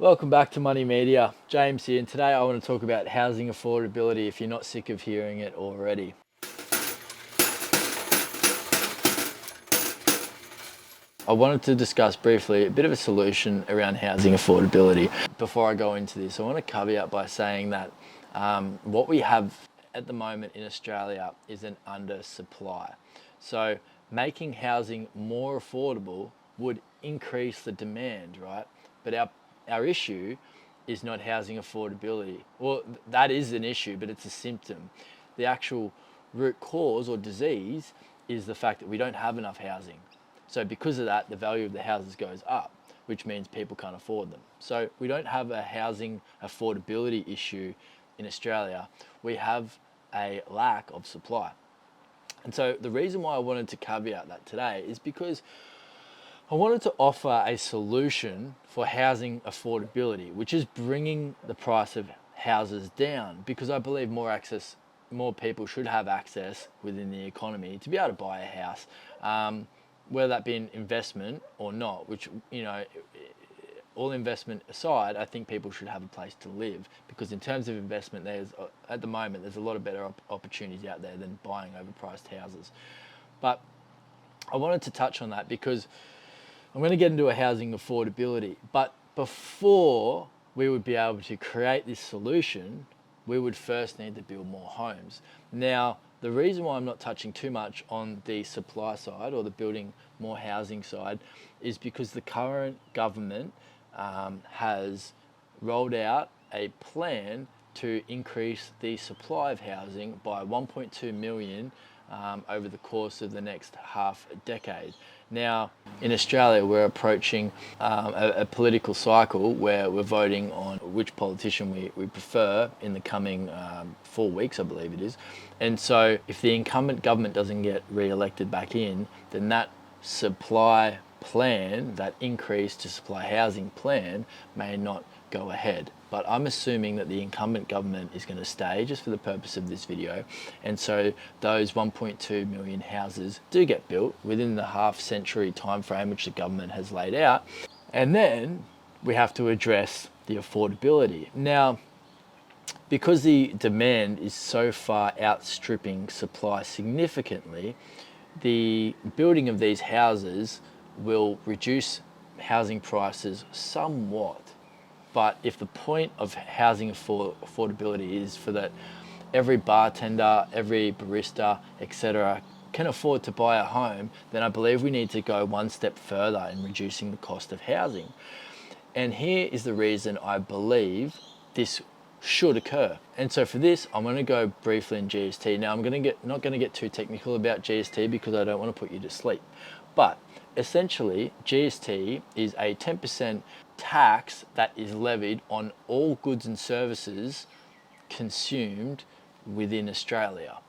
Welcome back to Money Media. James here, and today I want to talk about housing affordability if you're not sick of hearing it already. I wanted to discuss briefly a bit of a solution around housing affordability. Before I go into this, I want to caveat by saying that what we have at the moment in Australia is an undersupply. So making housing more affordable would increase the demand, right? But our issue is not housing affordability. Well, that is an issue, but it's a symptom. The actual root cause or disease is the fact that we don't have enough housing. So because of that, the value of the houses goes up, which means people can't afford them. So we don't have a housing affordability issue in Australia. We have a lack of supply. And so the reason why I wanted to caveat that today is because I wanted to offer a solution for housing affordability, which is bringing the price of houses down, because I believe more people should have access within the economy to be able to buy a house, whether that be an investment or not, which, all investment aside, I think people should have a place to live, because in terms of investment, at the moment, there's a lot of better opportunities out there than buying overpriced houses. But I wanted to touch on that because I'm going to get into a housing affordability, but before we would be able to create this solution, we would first need to build more homes. Now, the reason why I'm not touching too much on the supply side or the building more housing side is because the current government has rolled out a plan to increase the supply of housing by 1.2 million over the course of the next half a decade. Now, in Australia, we're approaching a political cycle where we're voting on which politician we prefer in the coming 4 weeks, I believe it is. And so if the incumbent government doesn't get re-elected back in, then that supply plan, that increase to supply housing plan, may not go ahead. But I'm assuming that the incumbent government is going to stay just for the purpose of this video. And so those 1.2 million houses do get built within the half-century time frame which the government has laid out. And then we have to address the affordability. Now, because the demand is so far outstripping supply significantly, the building of these houses will reduce housing prices somewhat. But if the point of housing affordability is for that every bartender, every barista, etc., can afford to buy a home, then I believe we need to go one step further in reducing the cost of housing. And here is the reason I believe this should occur. And so for this, I'm going to go briefly in GST. Now, I'm not going to get too technical about GST because I don't want to put you to sleep. But essentially, GST is a 10% tax that is levied on all goods and services consumed within Australia,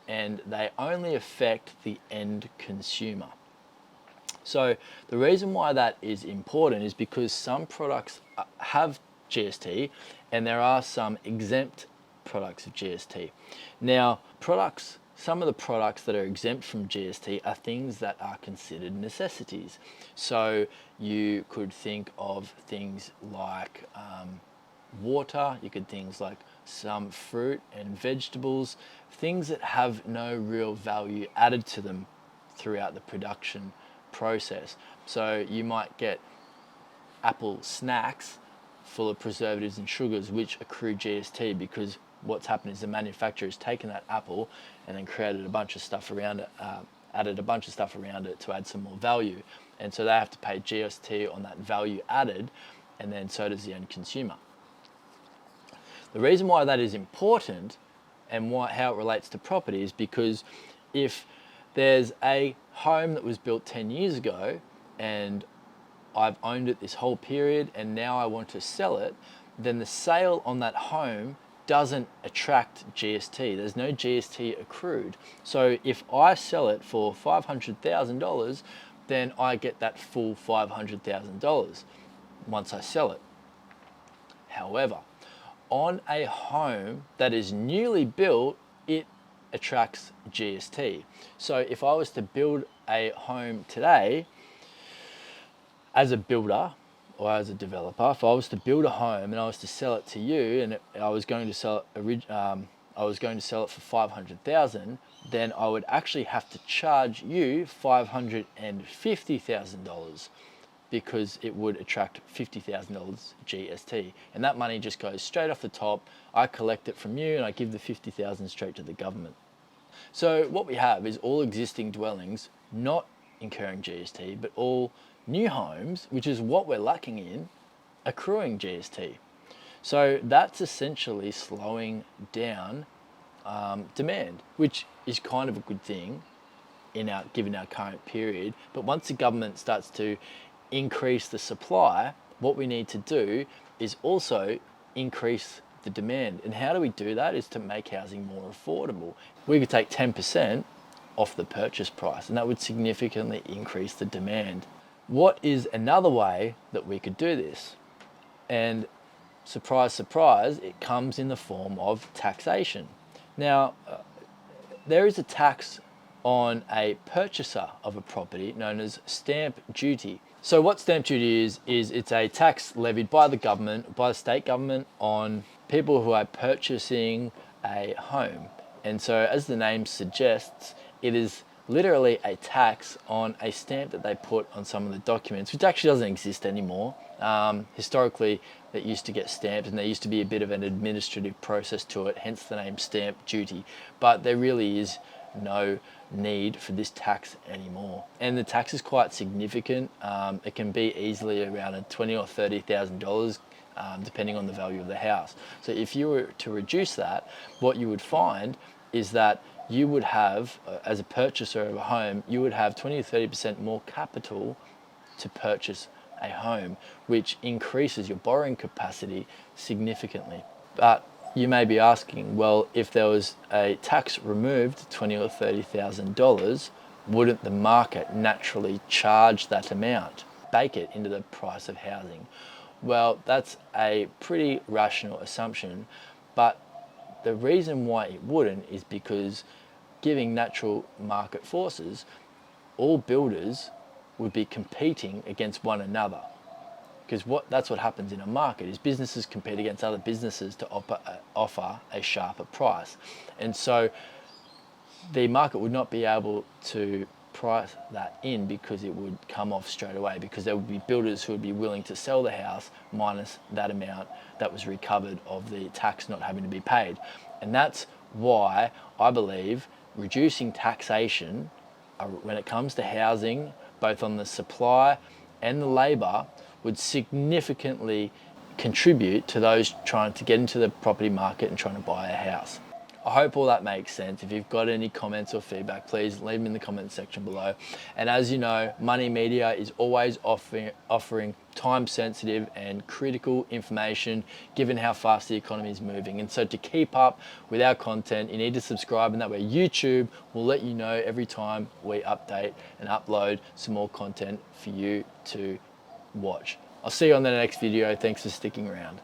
and they only affect the end consumer. So the reason why that is important is because some products have GST and there are some exempt products of GST. Now, some of the products that are exempt from GST are things that are considered necessities. So you could think of things like water, you could things like some fruit and vegetables, things that have no real value added to them throughout the production process. So you might get apple snacks full of preservatives and sugars which accrue GST, because what's happened is the manufacturer has taken that apple and then created a bunch of stuff around it, added a bunch of stuff around it to add some more value. And so they have to pay GST on that value added, and then so does the end consumer. The reason why that is important and how it relates to property is because if there's a home that was built 10 years ago and I've owned it this whole period and now I want to sell it, then the sale on that home doesn't attract GST. There's no GST accrued. So if I sell it for $500,000, then I get that full $500,000 once I sell it. However, on a home that is newly built, it attracts GST. So if I was to build a home today, as a builder, or as a developer, if I was to build a home and I was to sell it to you, and I was going to sell it for 500,000, then I would actually have to charge you $550,000 because it would attract $50,000 GST, and that money just goes straight off the top. I collect it from you and I give the 50,000 straight to the government. So what we have is all existing dwellings not incurring GST, but all new homes, which is what we're lacking in, accruing GST. So that's essentially slowing down demand, which is kind of a good thing given our current period. But once the government starts to increase the supply, what we need to do is also increase the demand. And how do we do that? Is to make housing more affordable. We could take 10% off the purchase price, and that would significantly increase the demand. What is another way that we could do this? And surprise, surprise, it comes in the form of taxation. Now, there is a tax on a purchaser of a property known as stamp duty. So what stamp duty is it's a tax levied by the government, by the state government, on people who are purchasing a home. And so as the name suggests, it is literally a tax on a stamp that they put on some of the documents, which actually doesn't exist anymore. Historically, it used to get stamped, and there used to be a bit of an administrative process to it, hence the name stamp duty. But there really is no need for this tax anymore, and the tax is quite significant. It can be easily around $20,000 or $30,000, depending on the value of the house. So if you were to reduce that, what you would find is that you would have, as a purchaser of a home, you would have 20 to 30% more capital to purchase a home, which increases your borrowing capacity significantly. But you may be asking, well, if there was a tax removed, $20,000 or $30,000, wouldn't the market naturally charge that amount, bake it into the price of housing? Well, that's a pretty rational assumption, but the reason why it wouldn't is because, giving natural market forces, all builders would be competing against one another. Because that's what happens in a market, is businesses compete against other businesses to offer a sharper price. And so the market would not be able to price that in, because it would come off straight away, because there would be builders who would be willing to sell the house minus that amount that was recovered of the tax not having to be paid. And that's why I believe reducing taxation when it comes to housing, both on the supply and the labour, would significantly contribute to those trying to get into the property market and trying to buy a house. I hope all that makes sense. If you've got any comments or feedback, please leave them in the comment section below. And as you know, Money Media is always offering time-sensitive and critical information, given how fast the economy is moving. And so to keep up with our content, you need to subscribe, and that way YouTube will let you know every time we update and upload some more content for you to watch. I'll see you on the next video. Thanks for sticking around.